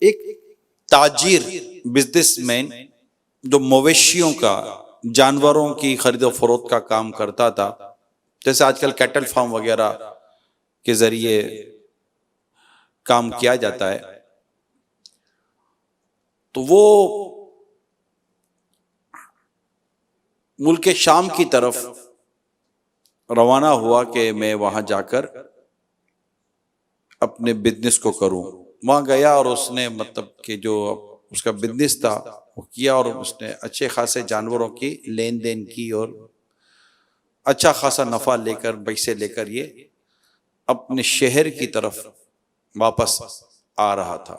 एक ताजिर बिजनेसमैन जो मवेशियों का, जानवरों की खरीदो फरोख्त का काम करता था, जैसे आजकल कैटल फार्म वगैरह के जरिए काम किया जाता है, तो वो मुल्क शाम की तरफ रवाना हुआ कि मैं वहां जाकर अपने बिजनेस को करूं। वहां गया और उसने मतलब कि जो उसका बिजनेस था वो किया, और उसने अच्छे खासे जानवरों की लेन देन की और अच्छा खासा नफा लेकर, पैसे लेकर ये अपने शहर की तरफ वापस आ रहा था।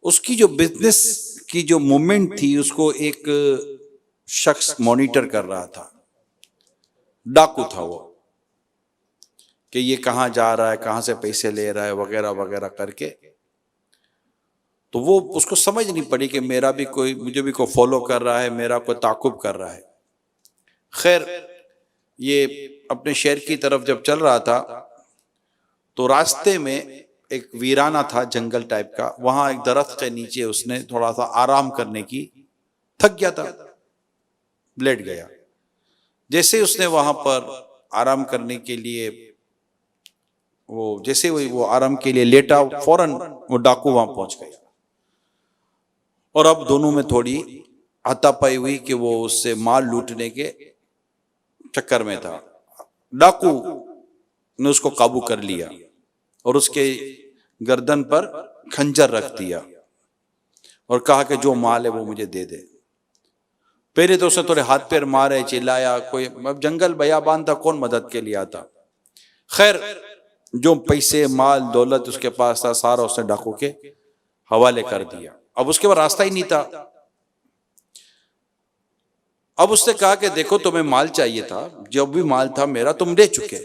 उसकी जो बिजनेस की जो मूवमेंट थी उसको एक शख्स मॉनिटर कर रहा था, डाकू था वो, कि ये कहाँ जा रहा है, कहाँ से पैसे ले रहा है वगैरह वगैरह करके। तो वो उसको समझ नहीं पड़ी कि मेरा भी कोई, मुझे भी कोई फॉलो कर रहा है, मेरा कोई ताकुब कर रहा है। खैर, ये अपने शहर की तरफ जब चल रहा था तो रास्ते में एक वीराना था, जंगल टाइप का। वहां एक दरख्त के नीचे उसने थोड़ा सा आराम करने की, थक गया था, लेट गया। जैसे उसने वहां पर आराम करने के लिए जैसे वो आराम के लिए लेटा, फौरन वो डाकू वहां पहुंच गया। और अब दोनों में थोड़ी हाथापाई हुई कि वो उससे माल लूटने के चक्कर में था। डाकू ने उसको काबू कर लिया और उसके गर्दन पर खंजर रख दिया और कहा कि जो माल है वो मुझे दे दे। पहले तो उसने थोड़े हाथ पैर मारे, चिल्लाया, कोई अब जंगल बयाबान था, कौन मदद के लिए आता। खैर, जो पैसे माल दौलत उसके पास था सारा उसने डाकू के हवाले कर दिया। अब उसके पास रास्ता ही नहीं था। अब उसने कहा कि देखो, तुम्हें माल चाहिए था, जो भी माल था मेरा तुम ले चुके,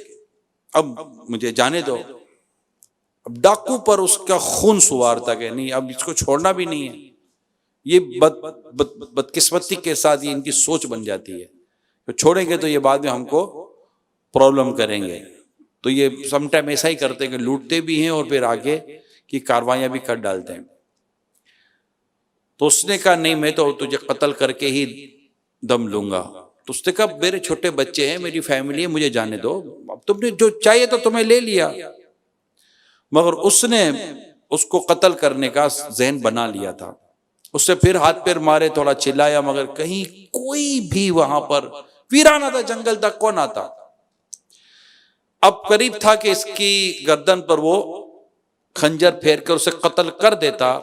अब मुझे जाने दो। अब डाकू पर उसका खून सुवार था कि नहीं, अब इसको छोड़ना भी नहीं है। ये बदकिस्मती के साथ ये इनकी सोच बन जाती है, तो छोड़ेंगे तो ये बाद में हमको प्रॉब्लम करेंगे। तो ये समटाइम ऐसा ही करते हैं कि लूटते भी हैं और फिर आगे की कार्रवाइयां भी कर डालते हैं। तो उसने कहा नहीं, मैं तो तुझे कत्ल करके ही दम लूंगा। तो उसने कहा मेरे छोटे बच्चे हैं, मेरी फैमिली है, मुझे जाने दो। अब तुमने जो चाहिए तो तुम्हें ले लिया। मगर उसने उसको कत्ल करने का जहन बना लिया था। उससे फिर हाथ पैर मारे, थोड़ा चिल्लाया, मगर कहीं कोई भी वहां पर, वीराना था, जंगल तक कौन आता। अब करीब था कि इसकी गर्दन पर वो खंजर फेर कर उसे कत्ल कर देता।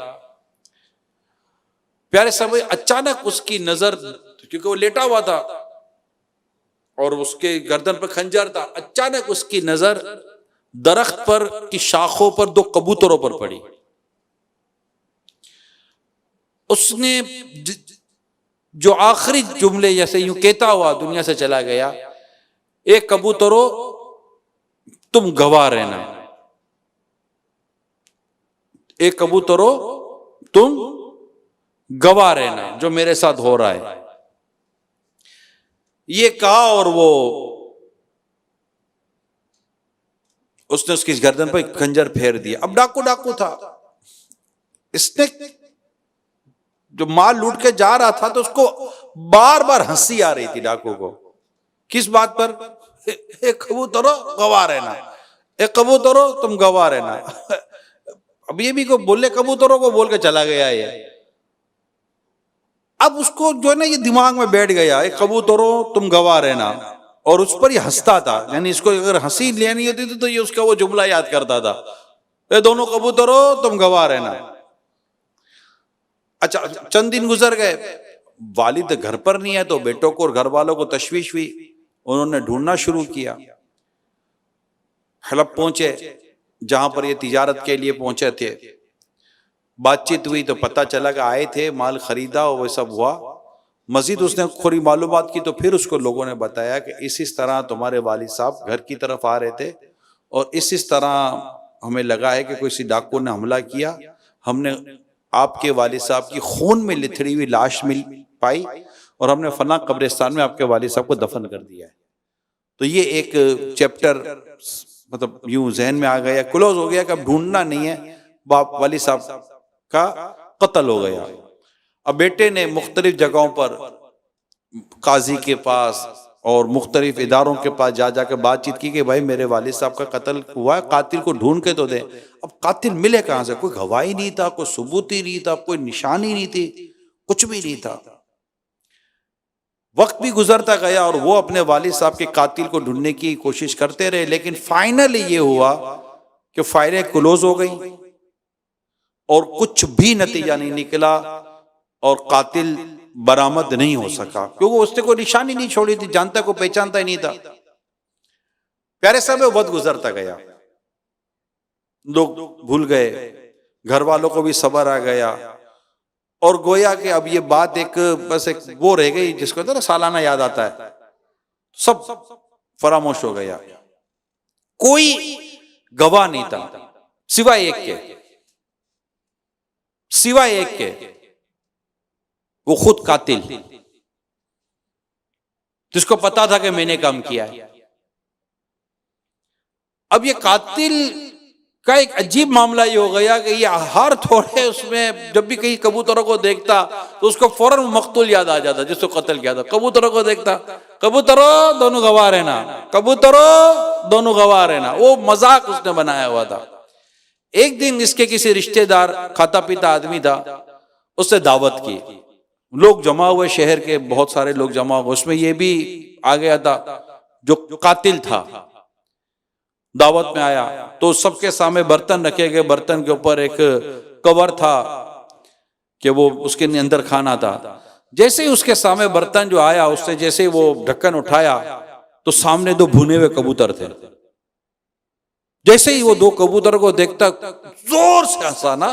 प्यारे समय, अचानक उसकी नजर, क्योंकि वो लेटा हुआ था और उसके गर्दन पर खंजर था, अचानक उसकी नजर दरख्त पर की शाखों पर दो कबूतरों पर पड़ी। उसने जो आखिरी जुमले जैसे यूं कहता हुआ दुनिया से चला गया, एक कबूतरों तुम गवाह रहना, एक कबूतरों तुम गवाह रहना जो मेरे साथ हो रहा है, ये कहा। और वो उसने उसकी गर्दन पर खंजर फेर दिया। अब डाकू डाकू था, इसने जो माल लूट के जा रहा था तो उसको बार बार हंसी आ रही थी डाकू को। किस बात पर? एक कबूतरों गवाह रहना, एक कबूतरों तुम गवाह रहना। अब ये भी को बोले, कबूतरों को बोल के चला गया ये। अब उसको जो है ना, ये दिमाग में बैठ गया, एक कबूतरों तुम गवाह रहना, और उस पर ये हंसता था। यानी इसको अगर हंसी लेनी होती थी तो ये उसका वो जुमला याद करता था, ये दोनों कबूतरों तुम गवाह रहना। अच्छा, चंद दिन गुजर गए, वालिद घर पर नहीं है तो बेटों को और घर वालों को तशवीश हुई। उन्होंने ढूंढना शुरू किया। हलब पहुंचे, जहां पर ये तिजारत के लिए पहुंचे थे। बातचीत हुई तो पता चला कि आए थे, माल खरीदा और वो सब हुआ। मजीद उसने थोड़ी मालूमात की तो फिर उसको लोगों ने बताया कि इस तरह तुम्हारे वालिद साहब घर की तरफ आ रहे थे और इस तरह हमें लगा है कि कोई डाकू ने हमला किया। हमने आपके वालिद साहब की खून में लिथड़ी हुई लाश मिल पाई और हमने फला कब्रिस्तान में आपके वालिद साहब को दफन कर दिया है। तो ये एक चैप्टर मतलब यूं जहन में आ गया, क्लोज हो गया कि अब ढूंढना नहीं है, बाप वाली साहब का कत्ल हो गया। अब बेटे ने मुख्तलिफ जगहों पर काजी के पास और मुख्तलिफ इदारों के पास जा जाकर बातचीत की कि भाई मेरे वालिद साहब का कत्ल हुआ है, कातिल को ढूंढ के तो दे। अब कातिल मिले कहां से? कोई गवाही नहीं था, कोई सबूत ही नहीं था, कोई निशानी नहीं थी, कुछ भी नहीं था। वक्त भी गुजरता गया और वो अपने वालिद साहब के कातिल को ढूंढने की कोशिश करते रहे, लेकिन फाइनली ये हुआ कि फाइलें क्लोज हो गई और कुछ भी नतीजा नहीं निकला और कातिल बरामद नहीं हो सका, क्योंकि उसने कोई निशानी नहीं छोड़ी थी, जानता को पहचानता ही नहीं था। प्यारे साहब वक्त गुजरता गया, लोग भूल गए, घर वालों को भी सब्र आ गया और गोया कि अब ये बात एक बस एक वो रह गई जिसको तो सालाना याद आता है, सब फरामोश हो गया। कोई गवाह नहीं था सिवाय एक के, वो खुद कातिल, जिसको पता था कि मैंने काम किया है। अब ये कातिल का एक अजीब मामला ये हो गया कि ये हर थोड़े उसमें जब भी कहीं कबूतरों को देखता तो उसको फौरन मकतूल याद आ जाता जिसको कत्ल किया था। कबूतरों को देखता, कबूतरों दोनों गवाह रहना, कबूतरों दोनों गवाह रहना, वो मजाक उसने बनाया हुआ था। एक दिन इसके किसी रिश्तेदार खाता पीता आदमी था, उसने दावत की, लोग जमा हुए, शहर के बहुत सारे लोग जमा हुए, उसमें ये भी आ गया था जो कातिल था। दावत में आया तो सबके सामने बर्तन रखे गए, बर्तन के ऊपर एक कवर था कि वो उसके अंदर खाना था। जैसे ही उसके सामने बर्तन जो आया, उससे जैसे वो ढक्कन उठाया तो सामने दो भुने हुए कबूतर थे। जैसे ही वो दो कबूतर को देखता जोर से हंसा ना,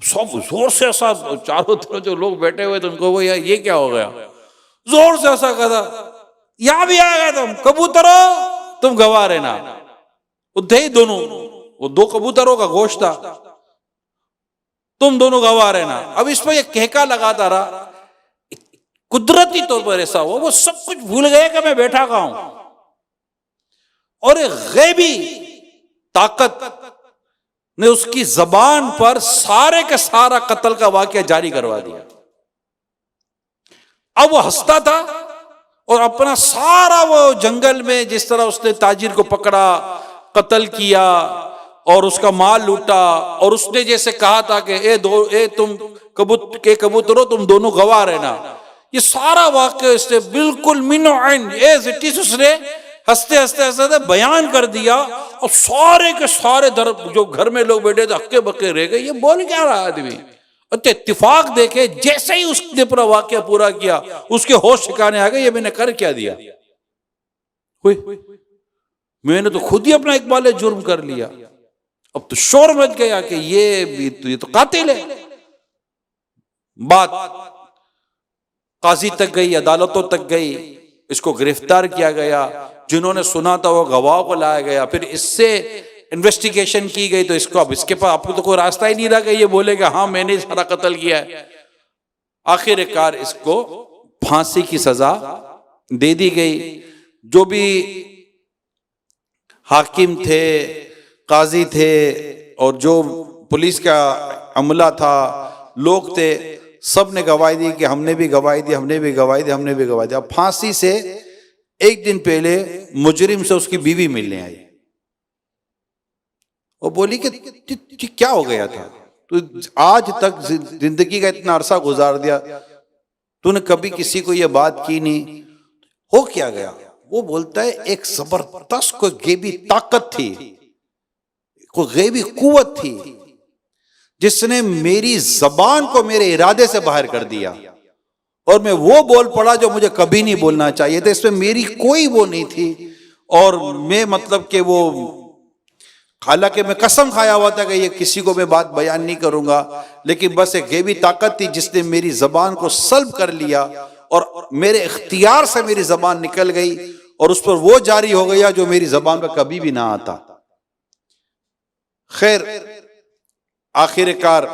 सब जोर से हंसा, चारों तरफ जो लोग बैठे हुए थे उनको वो ये क्या हो गया, जोर से हंसा, कहा यहां भी आ गए तुम कबूतरों, तुम गवाह रहना। दोनों, वो दो कबूतरों का गोश्त था, तुम दोनों गवाह रहना। अब इस पर यह कहका लगाता रहा, कुदरती तौर पर ऐसा हुआ वो सब कुछ भूल गए कि मैं बैठा कहां हूं, और एक गैबी ताकत ने उसकी जबान पर सारे का सारा कत्ल का वाकया जारी करवा दिया। अब वो हंसता था और अपना सारा वो जंगल में जिस तरह उसने ताजिर को पकड़ा, कत्ल किया और उसका माल लूटा, और उसने जैसे कहा था कि तुम कबूतरों तुम दोनों गवाह रहना, ये सारा वाकया इसने बिल्कुल मिनो आइन एज इट इज उसने हंसते हंसते बयान कर दिया। और सारे के सारे जो घर में लोग बैठे थे हक्के बक्के रह गए, ये बोल क्या रहा आदमी। अच्छा इत्तेफाक देखे, जैसे ही उसने पूरा वाकया पूरा किया उसके होश ठिकाने आ गए, ये मैंने कर क्या दिया, मैंने तो खुद ही अपना एक बाले जुर्म कर लिया। अब तो शोर मच गया कि ये तो कातिल है। बात काजी तक गई, अदालतों तक गई, इसको गिरफ्तार किया गया, जिन्होंने सुना था वो गवाह को लाया गया, फिर इससे इन्वेस्टिगेशन की गई, तो इसको अब इसके पास आपको तो कोई रास्ता ही नहीं रहा कि ये बोलेगा हाँ मैंने सारा कत्ल किया है। आखिरकार इसको फांसी की सजा दे दी गई। जो भी हाकिम थे, काजी थे और जो पुलिस का अमला था, लोग थे, सब ने गवाही दी कि हमने भी गवाही दी, हमने भी गवाही दी, हमने भी गवाही दी। अब फांसी से एक दिन पहले मुजरिम से उसकी बीवी मिलने आई, वो बोली कि क्या हो गया था, तो आज तक जिंदगी का इतना अरसा गुजार दिया, तूने कभी किसी को ये बात की नहीं, हो क्या गया। वो बोलता है एक जबरदस्त कोई गैबी ताकत थी, कोई गैबी कुव्वत थी जिसने मेरी जबान को मेरे इरादे से बाहर कर दिया और मैं वो बोल पड़ा जो मुझे कभी नहीं बोलना चाहिए था। इसमें मेरी कोई वो नहीं थी और मैं मतलब कि वो, हालांकि मैं कसम खाया हुआ था कि ये किसी को मैं बात बयान नहीं करूंगा, लेकिन बस एक गैबी ताकत थी जिसने मेरी जबान को सल्ब कर लिया और मेरे इख्तियार से मेरी जबान निकल गई और उस पर वो जारी हो गया जो मेरी जबान पर कभी भी ना आता। खैर आखिरकार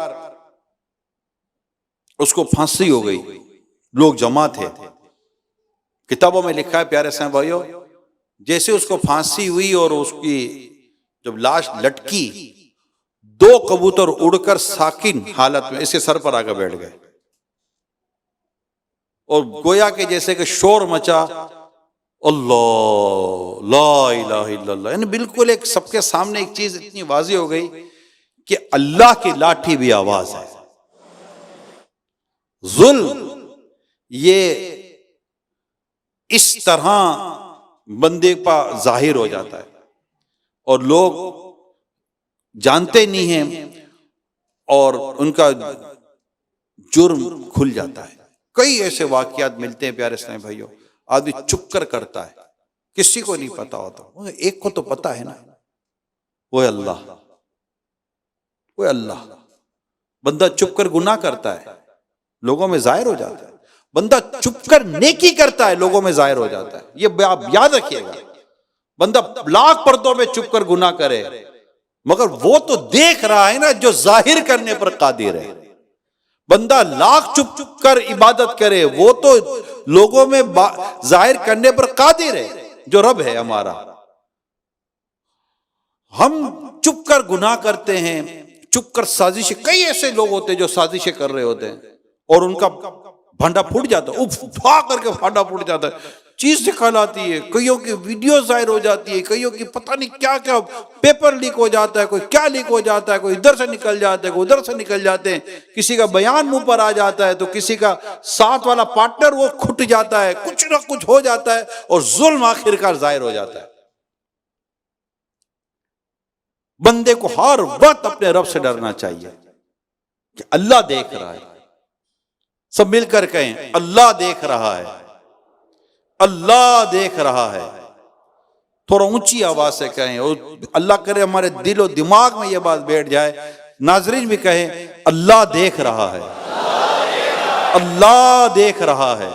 उसको फांसी हो गई, लोग जमा थे। किताबों में लिखा है प्यारे साहब भाइयों, जैसे उसको फांसी हुई और उसकी जब लाश लटकी, दो कबूतर उड़कर साकिन हालत में इसके सर पर आकर बैठ गए और गोया के जैसे कि शोर मचा, अल्लाह ला इलाहा इल्लल्लाह, यानी बिल्कुल एक सबके सामने एक चीज इतनी वाज़ी हो गई कि अल्लाह की लाठी भी आवाज है। जुल्म ये इस तरह बंदे पर जाहिर हो जाता है और लोग जानते नहीं हैं और उनका जुर्म खुल जाता है। कई ऐसे वाकयात मिलते हैं प्यारे इस्लामी भाइयों, आदमी चुप कर करता है, किसी को नहीं पता होता, एक को तो पता है ना, वो अल्लाह, वो अल्लाह। बंदा चुप कर गुनाह करता है, लोगों में जाहिर हो जाता है। बंदा चुप कर नेकी करता है, लोगों में जाहिर हो जाता है। ये आप याद रखिएगा। बंदा लाख पर्दों में चुप कर गुनाह करे, मगर वो तो देख रहा है ना जो जाहिर करने पर कादिर है। बंदा लाख चुप चुप कर इबादत करे, वो तो लोगों में जाहिर करने पर कादिर है, जो रब है हमारा। हम चुप कर गुनाह करते हैं, चुप कर साजिशें, कई ऐसे लोग होते हैं जो साजिशें कर रहे होते हैं और उनका भांडा फूट जाता है, उठा करके भांडा फूट जाता है, चीज निकल आती है, कईयों की वीडियो जाहिर हो जाती है, कईयों की पता नहीं क्या क्या पेपर लीक हो जाता है, कोई क्या लीक हो जाता है, कोई इधर से निकल जाता है, कोई उधर से निकल जाते हैं, किसी का बयान मुंह पर आ जाता है तो किसी का साथ वाला पार्टनर वो खुट जाता है, कुछ ना कुछ हो जाता है और जुल्म आखिरकार जाहिर हो जाता है। बंदे को हर वक्त अपने रब से डरना चाहिए कि अल्लाह देख रहा है। सब मिलकर कहें, अल्लाह देख रहा है, अल्लाह देख रहा है। थोड़ा ऊंची आवाज से कहें और अल्लाह करे हमारे दिल और दिमाग में यह बात बैठ जाए, नाजरीन भी कहें अल्लाह देख रहा है, अल्लाह देख रहा है,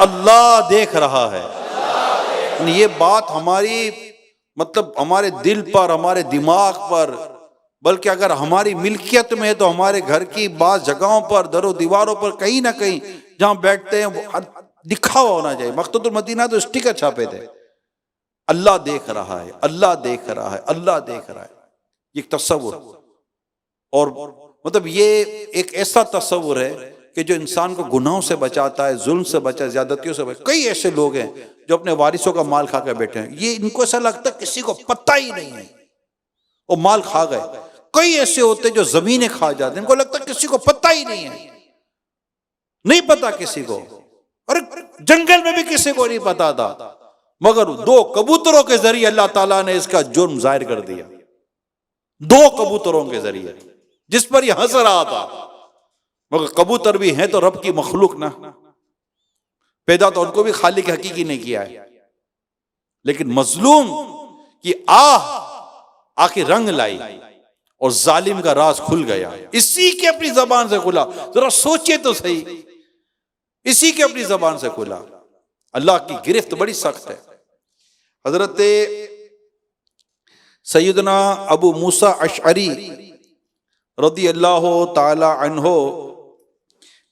अल्लाह देख रहा है। ये बात हमारी मतलब हमारे दिल पर, हमारे दिमाग पर, बल्कि अगर हमारी मिल्कियत में है तो हमारे घर की बात जगहों पर, दरों दीवारों पर, कहीं ना कहीं जहां बैठते हैं वो लिखा हुआ होना चाहिए। मकतूतुल मदीना तो स्टिकर छापे थे, अल्लाह देख रहा है, अल्लाह देख रहा है, अल्लाह देख रहा है। ये तस्वुर, और मतलब ये एक ऐसा तस्वुर है कि जो इंसान को गुनाहों से बचाता है, जुल्म से बचा, ज्यादतियों से बचा। कई ऐसे लोग हैं जो अपने वारिसों का माल खा कर बैठे हैं, ये इनको ऐसा लगता है किसी को पता ही नहीं है, वो माल खा गए। कई ऐसे होते हैं जो जमीनें खा जाते हैं, इनको लगता है किसी को पता ही नहीं है, नहीं पता किसी को। अरे जंगल में भी किसी को नहीं पता था, मगर दो कबूतरों के जरिए अल्लाह ताला ने इसका जुर्म जाहिर कर दिया। दो कबूतरों के जरिए, जिस पर यह हंस रहा था, मगर कबूतर भी हैं तो रब की मखलूक ना, पैदा तो उनको भी खालिक हकीकी ने किया है, लेकिन मजलूम की आखिर रंग लाई और जालिम का राज खुल गया। इसी के अपनी जबान से खुला, जरा सोचिए तो सही, इसी के अपनी जबान से खुला। अल्लाह की गिरफ्त बड़ी सख्त है। हजरत सैयदना अबू मूसा अशअरी रदी अल्लाह ताला अन्हो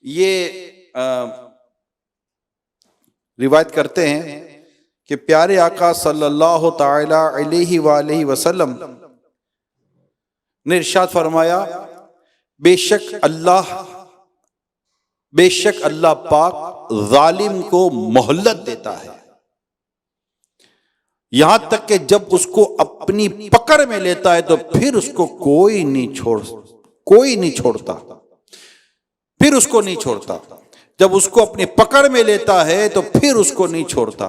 ये रिवायत करते हैं कि प्यारे आका सल्लल्लाहु ताला अलैहि वसल्लम ने इरशाद फरमाया, बेशक अल्लाह पाक जालिम को मोहल्लत देता है, यहां तक कि जब उसको अपनी पकड़ में लेता है तो फिर उसको कोई नहीं छोड़ता, फिर उसको नहीं छोड़ता। जब उसको अपनी पकड़ में लेता है तो फिर उसको नहीं छोड़ता।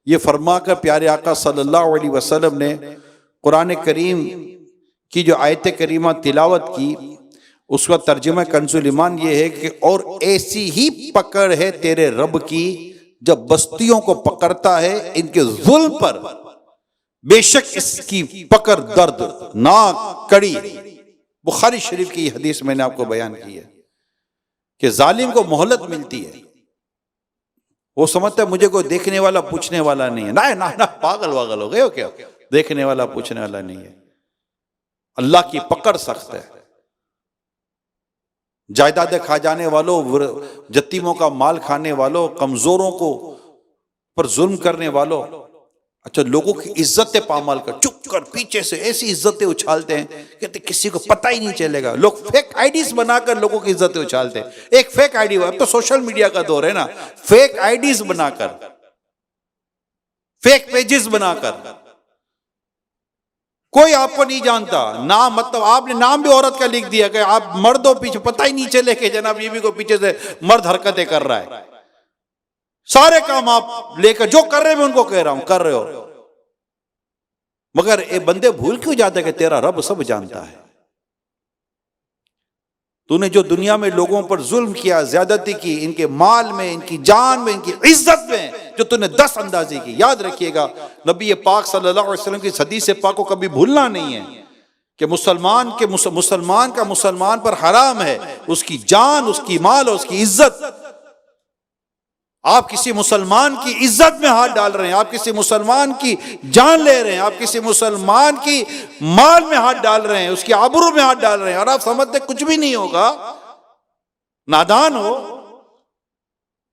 ये फरमाकर प्यारे आका सल्लल्लाहु अलैहि वसल्लम ने कुरान करीम की जो आयत करीमा तिलावत की, उसका तर्जुमा कंजुल ईमान ये है कि और ऐसी ही पकड़ है तेरे रब की जब बस्तियों को पकड़ता है इनके जुल्म पर, बेशक इसकी पकड़ दर्द नाक कड़ी। बुखारी शरीफ की हदीस मैंने आपको बयान की है कि जालिम को मोहलत मिलती है। वो समझता है मुझे कोई देखने वाला पूछने वाला नहीं है। ना पागल वागल हो गए हो क्या, देखने वाला पूछने वाला नहीं है। अल्लाह की पकड़ सख्त है। जायदादें खा जाने वालों, यतीमों का माल खाने वालों, कमजोरों को पर जुल्म करने वालों, अच्छा, लोगों की इज्जतें पामाल कर, चुप कर, पीछे से ऐसी इज्जतें उछालते हैं, कहते किसी को पता ही नहीं चलेगा। लोग फेक आईडीज बनाकर लोगों की इज्जतें उछालते हैं। एक फेक आईडी, अब तो सोशल मीडिया का दौर है ना, फेक आईडीज बनाकर, फेक पेजेस बनाकर, कोई आपको नहीं जानता, नाम मतलब आपने नाम भी औरत का लिख दिया कि आप मर्द हो, पीछे पता ही नहीं चले कि जनाब ये भी को पीछे से मर्द हरकतें कर रहा है। सारे काम आप लेकर जो कर रहे हैं, मैं उनको कह रहा हूं कर रहे हो, मगर ये बंदे भूल क्यों जाते कि तेरा रब सब जानता है। तूने जो दुनिया में लोगों पर जुल्म किया, ज्यादती की, इनके माल में, इनकी जान में, इनकी इज्जत में, जो तूने 10 अंदाजी की, याद रखिएगा नबी पाक सल्लल्लाहु अलैहि वसल्लम की हदीस पाक को कभी भूलना नहीं है कि मुसलमान का मुसलमान पर हराम है उसकी जान, उसकी माल और उसकी इज्जत। आप किसी मुसलमान की इज्जत में हाथ डाल रहे हैं, आप किसी मुसलमान की जान ले रहे हैं, आप किसी मुसलमान की माल में हाथ डाल रहे हैं, उसकी आबरू में हाथ डाल रहे हैं, और आप समझते कुछ भी नहीं होगा, नादान हो।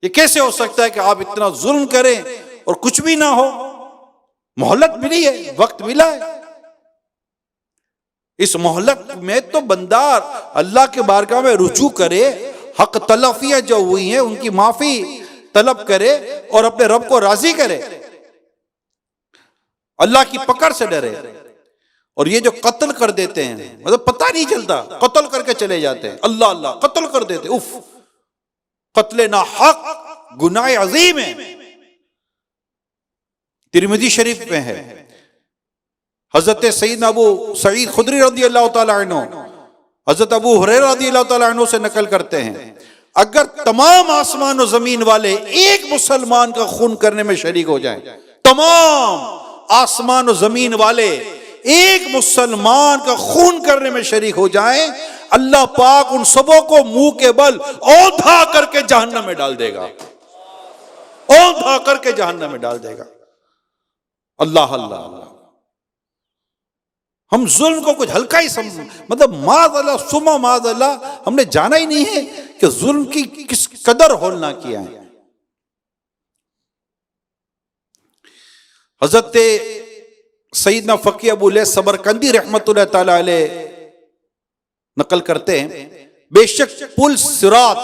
ये कैसे हो सकता है कि आप इतना जुल्म करें और कुछ भी ना हो? मोहलत मिली है, वक्त मिला है। इस मोहलत में तो बंदा अल्लाह के बारगाह में रुजू करे, हक तलफियां जो हुई हैं उनकी माफी तलब करे और अपने रब को राजी करे, अल्लाह की पकड़ से डरे। और ये जो कत्ल कर देते हैं, मतलब पता नहीं चलता, कत्ल करके चले जाते हैं, अल्लाह अल्लाह कत्ल कर देते, उफ, कत्ले ना हक गुनाह अजीम है। तिरमिज़ी शरीफ में है, हजरत सईदना अबू सईद खुदरी रज़ी अल्लाह तआला अन्हु हजरत अबू हुरैरा रज़ी अल्लाह तआला अन्हु से नकल करते हैं, अगर तमाम आसमान और जमीन वाले एक मुसलमान का खून करने में शरीक हो जाएं, तमाम आसमान और जमीन वाले एक मुसलमान का खून करने में शरीक हो जाएं, अल्लाह पाक उन सबों को मुंह के बल औंधा करके जहन्नम में डाल देगा, औंधा करके जहन्नम में डाल देगा। अल्लाह अल्लाह अल्लाह। हम जुल्म को कुछ हल्का ही मतलब माज़अल्लाह सुमा माज़अल्लाह हमने जाना ही नहीं है कि जुल्म की किस कदर होलना किया है। हजरत सईदना फकी अबू लैस सबरकंदी रहमतुल्लाह तआला अलैह नकल करते हैं, बेशक पुल सिरात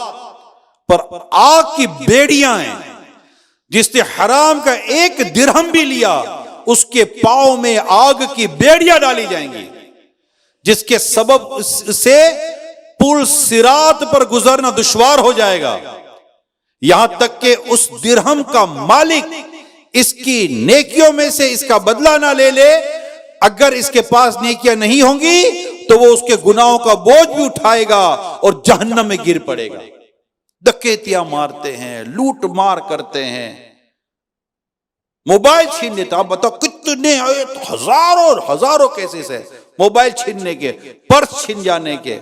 पर आग की बेड़ियां हैं, जिसने हराम का एक दिरहम भी लिया उसके पांव में आग की बेड़ियां डाली जाएंगी, जिसके सबब से पुल सिरात पर गुजरना दुश्वार हो जाएगा, यहां तक कि उस दिरहम का मालिक इसकी नेकियों में से इसका बदला ना ले ले। अगर इसके पास नेकियां नहीं होंगी तो वो उसके गुनाहों का बोझ भी उठाएगा और जहन्नम में गिर पड़ेगा। डकैतियां मारते हैं, लूट मार करते हैं, मोबाइल छीन लेता। आप बताओ कितने हजारों हजारों केसेस है मोबाइल छीनने के, पर्स छीन जाने के,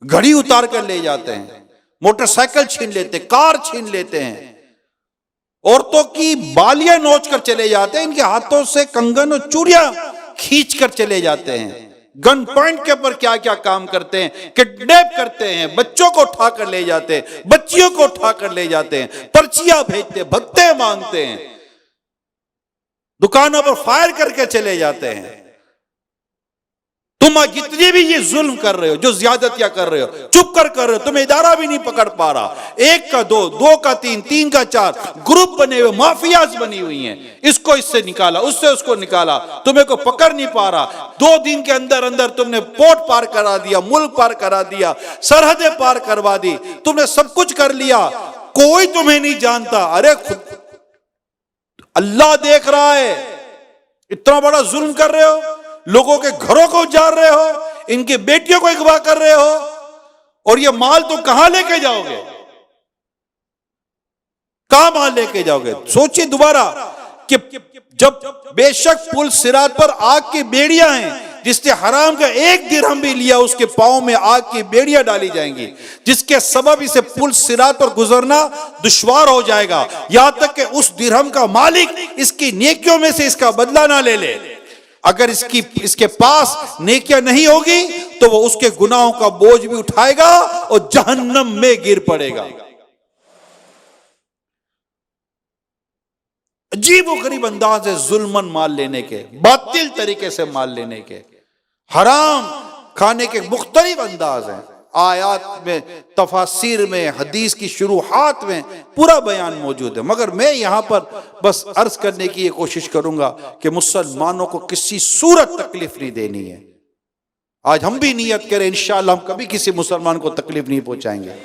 घड़ी उतार कर ले जाते हैं, मोटरसाइकिल छीन लेते हैं, कार छीन लेते हैं, औरतों की बालियां नोच कर चले जाते हैं, इनके हाथों से कंगन और चूड़ियां खींच कर चले जाते हैं, गन पॉइंट के ऊपर क्या क्या काम करते हैं, किडनैप करते हैं, बच्चों को उठा कर ले जाते हैं, बच्चियों को उठा कर ले जाते हैं, पर्चियां भेजते हैं, भत्ते मांगते हैं, दुकानों पर फायर करके चले जाते हैं। तुम जितने भी ये जुल्म कर रहे हो, जो ज्यादतियां कर रहे हो, चुप कर रहे हो, तुम्हें इदारा भी नहीं पकड़ पा रहा, एक का दो, दो का तीन, तीन का चार ग्रुप बने हुए, माफियाज बनी हुई हैं, इसको इससे निकाला, उससे उसको निकाला, तुम्हें को पकड़ नहीं पा रहा। 2 दिन के अंदर अंदर तुमने पोर्ट पार करा दिया, मुल्क पार करा दिया, सरहदें पार करवा दी, तुमने सब कुछ कर लिया, कोई तुम्हें नहीं जानता। अरे खुद अल्लाह देख रहा है, इतना बड़ा जुल्म कर रहे हो, लोगों के घरों को उजाड़ रहे हो, इनके बेटियों को अगवा कर रहे हो, और ये माल तो कहां लेके जाओगे, कहां माल लेके जाओगे? सोचिए दोबारा कि जब बेशक पुल सिरात पर आग की बेड़ियां हैं, जिसने हराम का एक दिरहम भी लिया उसके पांव में आग की बेड़ियां डाली जाएंगी, जिसके सबब इसे पुल सिरात पर गुजरना दुश्वार हो जाएगा, यहां तक कि उस दिरहम का मालिक इसकी नेकियों में से इसका बदला ना ले ले। अगर इसके पास नेकियां नहीं होगी तो वो उसके गुनाहों का बोझ भी उठाएगा और जहन्नम में गिर पड़ेगा। अजीब व गरीब अंदाज है जुल्मन माल लेने के, बातिल तरीके से माल लेने के, हराम खाने के मुख्तलिफ अंदाज हैं। आयात में, तफासिर में, हदीस की शुरुआत में पूरा बयान मौजूद है। मगर मैं यहाँ पर बस अर्ज करने की ये कोशिश करूंगा कि मुसलमानों को किसी सूरत तकलीफ नहीं देनी है। आज हम भी नियत करें, इंशाअल्लाह हम कभी किसी मुसलमान को तकलीफ नहीं पहुंचाएंगे।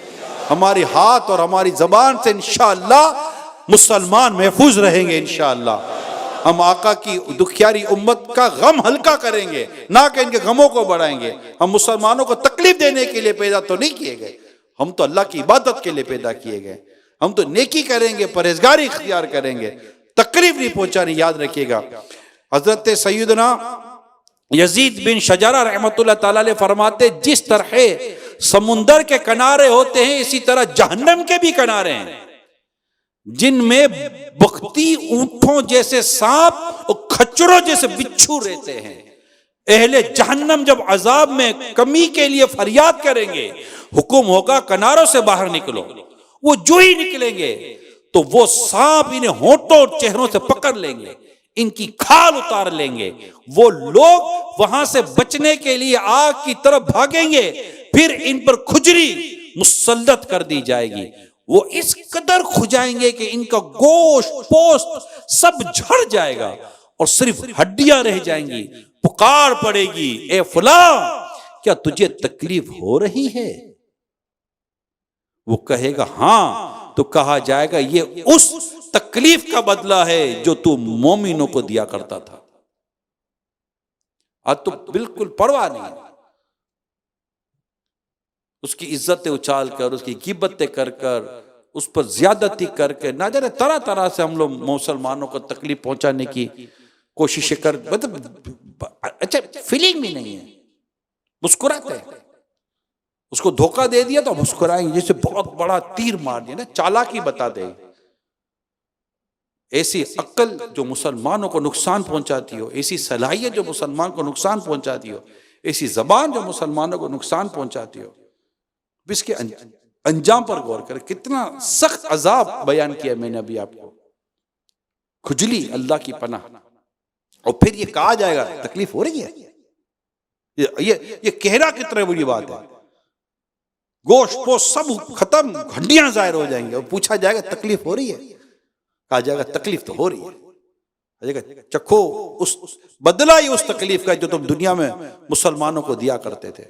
हमारी हाथ और हमारी जबान से इंशाअल्लाह मुसलमान महफूज रहेंगे। इंशाअल्लाह हम आका की दुखियारी उम्मत का गम हल्का करेंगे, ना कि इनके गमों को बढ़ाएंगे। हम मुसलमानों को तकलीफ देने के लिए पैदा तो नहीं किए गए, हम तो अल्लाह की इबादत के लिए पैदा किए गए। हम तो नेकी करेंगे, परहेजगारी इख्तियार करेंगे, तकलीफ नहीं पहुंचानी, याद रखिएगा। हजरत सैयदना यजीद बिन शजारा रहमतुल्लाह ताला अलैह फरमाते, जिस तरह समुंदर के किनारे होते हैं इसी तरह जहन्नम के भी किनारे हैं, जिनमें बख्ती ऊंटों जैसे सांप और खच्चरों जैसे बिच्छू रहते हैं। अहले जहन्नम जब अजाब में कमी के लिए फरियाद करेंगे, हुक्म होगा किनारों से बाहर निकलो, वो जो ही निकलेंगे तो वो सांप इन्हें होंठों और चेहरों से पकड़ लेंगे, इनकी खाल उतार लेंगे। वो लोग वहां से बचने के लिए आग की तरफ भागेंगे, फिर इन पर खुजली मुसल्लत कर दी जाएगी। वो इस कदर खुजाएंगे कि इनका गोश्त पोस्ट सब झड़ जाएगा और सिर्फ हड्डियां रह जाएंगी। पुकार पड़ेगी, ए फुला क्या तुझे तकलीफ हो रही है? वो कहेगा हाँ, तो कहा जाएगा ये उस तकलीफ का बदला है जो तू मोमिनों को दिया करता था। आज तो बिल्कुल परवाह नहीं, उसकी इज्जतें उछाल कर, उसकी गिबतें कर कर, उस पर ज्यादती करके, ना जाने तरह तरह से हम लोग मुसलमानों को तकलीफ पहुंचाने की कोशिशें कर, मतलब अच्छा फीलिंग भी नहीं है, मुस्कुराते हैं। उसको धोखा दे दिया तो मुस्कुराएंगे, जैसे बहुत बड़ा तीर मार दिया ना, चालाकी बता दे। ऐसी अक्ल जो मुसलमानों को नुकसान पहुंचाती हो, ऐसी सलाहियत जो मुसलमान को नुकसान पहुंचाती हो, ऐसी जबान जो मुसलमानों को नुकसान पहुंचाती हो, इसके अंजाम पर गौर करें। कितना सख्त अजाब बयान किया मैंने अभी आपको, खुजली, अल्लाह की पनाह। और फिर ये कहा जाएगा तकलीफ हो रही है, ये कहना कितना बड़ी बात है। गोश्त पोस्ट सब खत्म, हड्डियां जाहिर हो जाएंगे, और पूछा जाएगा तकलीफ हो रही है, कहा जाएगा तकलीफ तो हो रही है। चखो उस बदला ही उस तकलीफ का जो तुम दुनिया में मुसलमानों को दिया करते थे।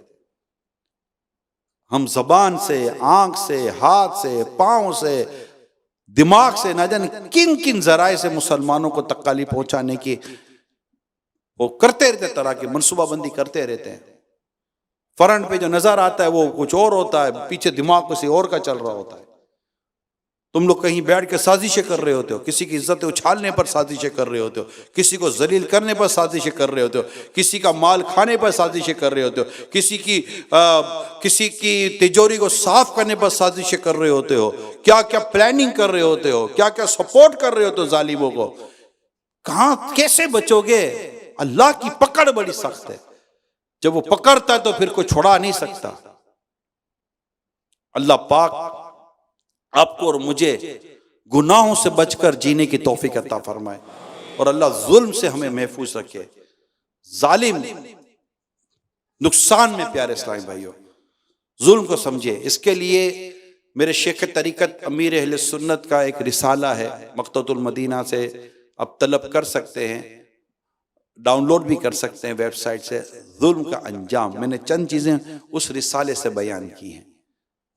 हम जबान से, आंख से, हाथ से, पांव से, दिमाग से, ना जाने किन किन जराए से मुसलमानों को तकलीफ पहुंचाने की वो करते रहते, तरह की मनसूबाबंदी करते रहते हैं। फ्रंट पे जो नजर आता है वो कुछ और होता है, पीछे दिमाग किसी और का चल रहा होता है। तुम लोग कहीं बैठ के साजिशें कर रहे होते हो, किसी की इज्जत उछालने पर साजिशें कर रहे होते हो, किसी को जलील करने पर साजिशें कर रहे होते हो, किसी का माल खाने पर साजिशें कर रहे होते हो, किसी की तिजोरी को साफ करने पर साजिशें कर रहे होते हो, क्या क्या प्लानिंग कर रहे होते हो, क्या क्या सपोर्ट कर रहे होते हो जालिमों को। कहां कैसे बचोगे? अल्लाह की पकड़ बड़ी सख्त है, जब वो पकड़ता है तो फिर कोई छुड़ा नहीं सकता। अल्लाह पाक आपको और मुझे गुनाहों से बचकर जीने की तौफीक अता फरमाए, और अल्लाह जुल्म से हमें महफूज रखे, जालिम नुकसान में। प्यारे इस्लामी भाइयों, जुल्म को समझिए। इसके लिए मेरे शेख तरीकत अमीर अहले सुन्नत का एक रिसाला है, मक्तबुल मदीना से आप तलब कर सकते हैं, डाउनलोड भी कर सकते हैं वेबसाइट से। जुल्म का अंजाम, मैंने चंद चीजें उस रिसाले से बयान की हैं।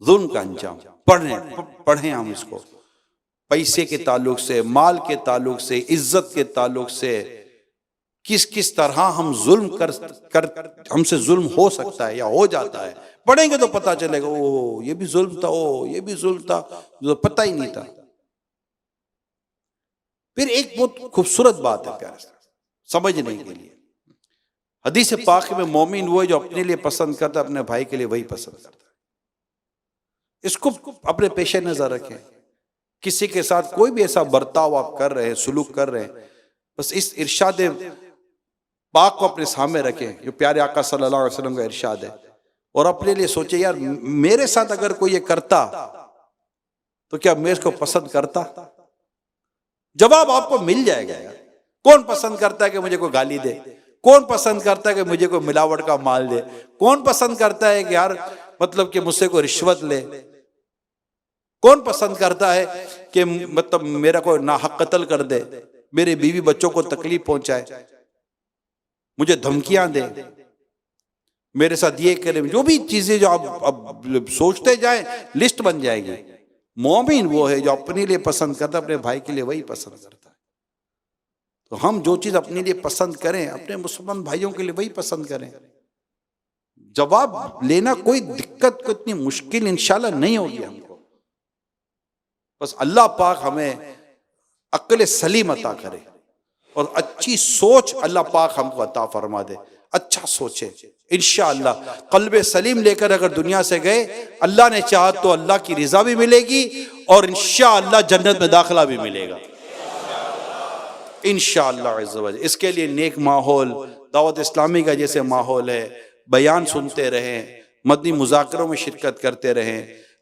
जुल्म का अंजाम पढ़ें हम इसको, पैसे के ताल्लुक से, माल के ताल्लुक से, इज्जत के ताल्लुक से, किस किस तरह हम जुल्म कर हमसे जुल्म हो सकता है या हो जाता है। पढ़ेंगे तो पता चलेगा, ओ ये भी जुल्म था, ओ ये भी जुल्म था, जो पता ही नहीं था। फिर एक बहुत खूबसूरत बात है प्यारे समझने के लिए, हदीस पाक में मोमिन वो है जो अपने लिए पसंद करता है, अपने भाई के लिए वही पसंद करता है। इसको अपने पेशे नजर रखें। किसी के साथ कोई भी ऐसा बर्ताव आप कर रहे हैं, सुलूक कर रहे हैं, बस इस इरशाद पाक को अपने सामने रखें जो प्यारे आका सल्लल्लाहु अलैहि वसल्लम का इरशाद है, और अपने लिए सोचे यार मेरे साथ अगर कोई ये करता तो क्या मैं इसको पसंद करता? जवाब आपको मिल जाएगा यार। कौन पसंद करता है कि मुझे कोई गाली दे? कौन पसंद करता है कि मुझे कोई मिलावट का माल दे? कौन पसंद करता है कि यार मतलब कि मुझसे कोई रिश्वत ले? कौन पसंद करता है कि मतलब मेरा कोई नाहक कत्ल कर दे, मेरे बीवी बच्चों को तकलीफ पहुंचाए, मुझे धमकियां दे, मेरे साथ ये करे? जो भी चीजें जो आप अब सोचते जाएं लिस्ट बन जाएगी। मोमिन वो है जो अपने लिए पसंद करता है, अपने भाई के लिए वही पसंद करता है। तो हम जो चीज अपने लिए पसंद करें, अपने मुसलमान भाइयों के लिए वही पसंद करें। जवाब लेना कोई दिक्कत, को इतनी मुश्किल इंशाल्लाह नहीं होगी हमको। बस अल्लाह पाक हमें अक्ल सलीम अता करे और अच्छी सोच अल्लाह पाक हमको अता फरमा दे। अच्छा सोचे, इंशाअल्लाह कल्बे सलीम लेकर अगर दुनिया से गए, अल्लाह ने चाहा तो अल्लाह की रिजा भी मिलेगी और इंशाअल्लाह जन्नत में दाखिला भी मिलेगा इंशाअल्लाह अज़्ज़ व जल। इसके लिए नेक माहौल, दावत इस्लामी का जैसे माहौल है, बयान सुनते रहें, मदनी मुज़ाकरों में शिरकत करते रहें।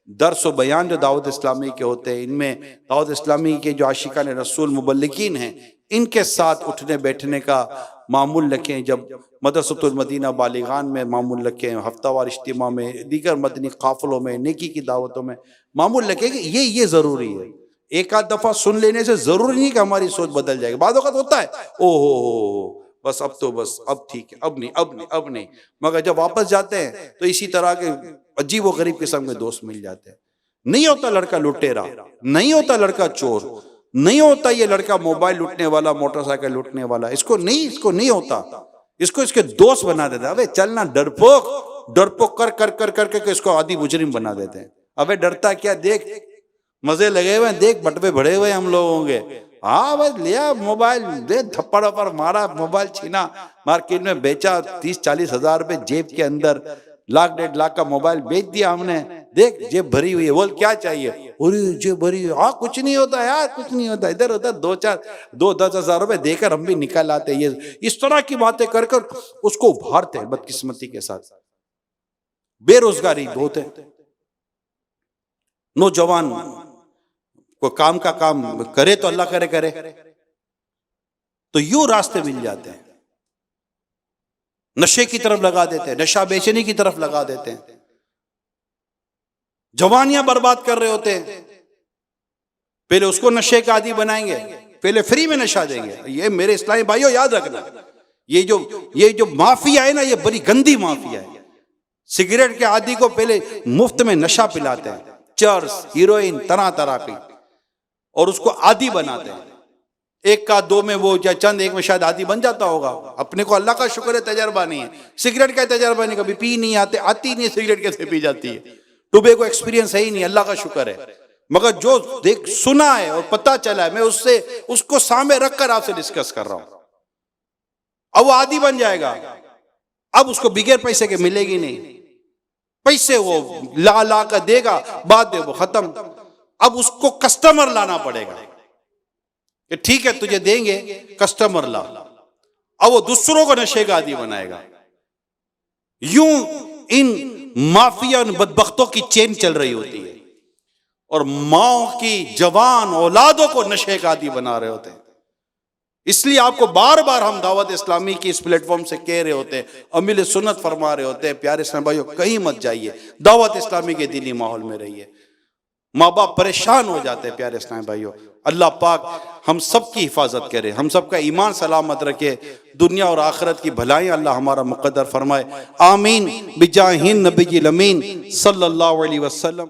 दर्स व बयान जो दावत इस्लामी के होते हैं, इनमें दावत इस्लामी के जो आशिकान रसूल मुबल्लिकीन हैं, इनके साथ उठने बैठने का मामूल रखें। जब मदरसतुल मदीना बालिगान में मामूल रखें, हफ्तावार इज्तिमा में, दीगर मदनी काफिलों में, नेकी की दावतों में मामूल रखें कि ये ज़रूरी है। एक आध दफ़ा सुन लेने से ज़रूरी नहीं कि हमारी सोच बदल जाएगी। बाद वक़्त होता है ओहो बस अब ठीक है, अब नहीं। मगर जब वापस जाते हैं तो इसी तरह के अजीब व गरीब किस्म के दोस्त मिल जाते हैं। नहीं होता लड़का लुटेरा, नहीं होता लड़का चोर, नहीं होता ये लड़का मोबाइल लूटने वाला, मोटरसाइकिल लूटने वाला। इसको नहीं होता। इसको इसके दोस्त बना देते हैं। अबे चलना डरपोक कर इसको आदि मुजरिम बना देते हैं। अबे डरता क्या, देख मजे लगे हुए, देख बटवे भरे हुए हम लोगों के। हाँ बस लिया मोबाइल, दे थप्पड़ पर मारा, मोबाइल छीना, मार्केट में बेचा, 30-40 हजार रुपए जेब के अंदर, 1-1.5 लाख का मोबाइल बेच दिया हमने। देख जेब भरी हुई है, बोल क्या चाहिए? अरे जेब भरी है। हाँ कुछ नहीं होता यार, कुछ नहीं होता, इधर उधर 2-10 हजार रुपए देकर हम भी निकाल आते। ये इस तरह की बातें कर उसको उभारते हैं बदकिस्मती के साथ। बेरोजगारी बहुत है। नौजवान को काम का काम करे तो अल्लाह करे तो यूं रास्ते मिल जाते हैं। नशे की तरफ लगा देते हैं, नशा बेचने की तरफ लगा देते हैं, जवानियां बर्बाद कर रहे होते हैं। पहले उसको नशे का आदी बनाएंगे, पहले फ्री में नशा देंगे। ये मेरे इस्लामी भाइयों याद रखना, ये जो माफिया है ना, ये बड़ी गंदी माफिया है। सिगरेट के आदी को पहले मुफ्त में नशा पिलाते हैं, चर्स, हीरोइन, तरह की, और उसको आदी बनाते हैं। एक का दो में वो या चंद एक में शायद आदी बन जाता होगा। अपने को अल्लाह का शुक्र है तजर्बा नहीं है, सिगरेट का तजर्बा नहीं, कभी पी नहीं आती नहीं सिगरेट कैसे पी जाती है, टुबे को एक्सपीरियंस है ही नहीं, अल्लाह का शुक्र है। मगर जो देख सुना है और पता चला है, मैं उसको सामने रखकर आपसे डिस्कस कर रहा हूं। अब वो आदी बन जाएगा, अब उसको बिगैर पैसे के मिलेगी नहीं, पैसे वो ला कर देगा, बाद दे वो खत्म। अब उसको कस्टमर लाना पड़ेगा कि ठीक है तुझे देंगे, कस्टमर ला। अब वो दूसरों को नशे का आदी बनाएगा। यूं इन माफिया बदबख्तों की चेन चल रही होती है और माओ की जवान औलादों को नशे का आदी बना रहे होते हैं। इसलिए आपको बार बार हम दावत इस्लामी की इस प्लेटफॉर्म से कह रहे होते हैं, अमील सुन्नत फरमा रहे होते हैं, प्यारे इस्लामी भाइयों कहीं मत जाइए, दावत इस्लामी के दीनी माहौल में रहिए। माँ बाप परेशान हो जाते हैं प्यारे इस्लामी भाइयों। अल्लाह पाक हम सब की हिफाजत करे, हम सब का ईमान सलामत रखे, दुनिया और आखिरत की भलाई अल्लाह हमारा मुक़द्दर फरमाए। आमीन बिजाहिन नबी अमीन सल्लल्लाहु अलैहि वसल्लम।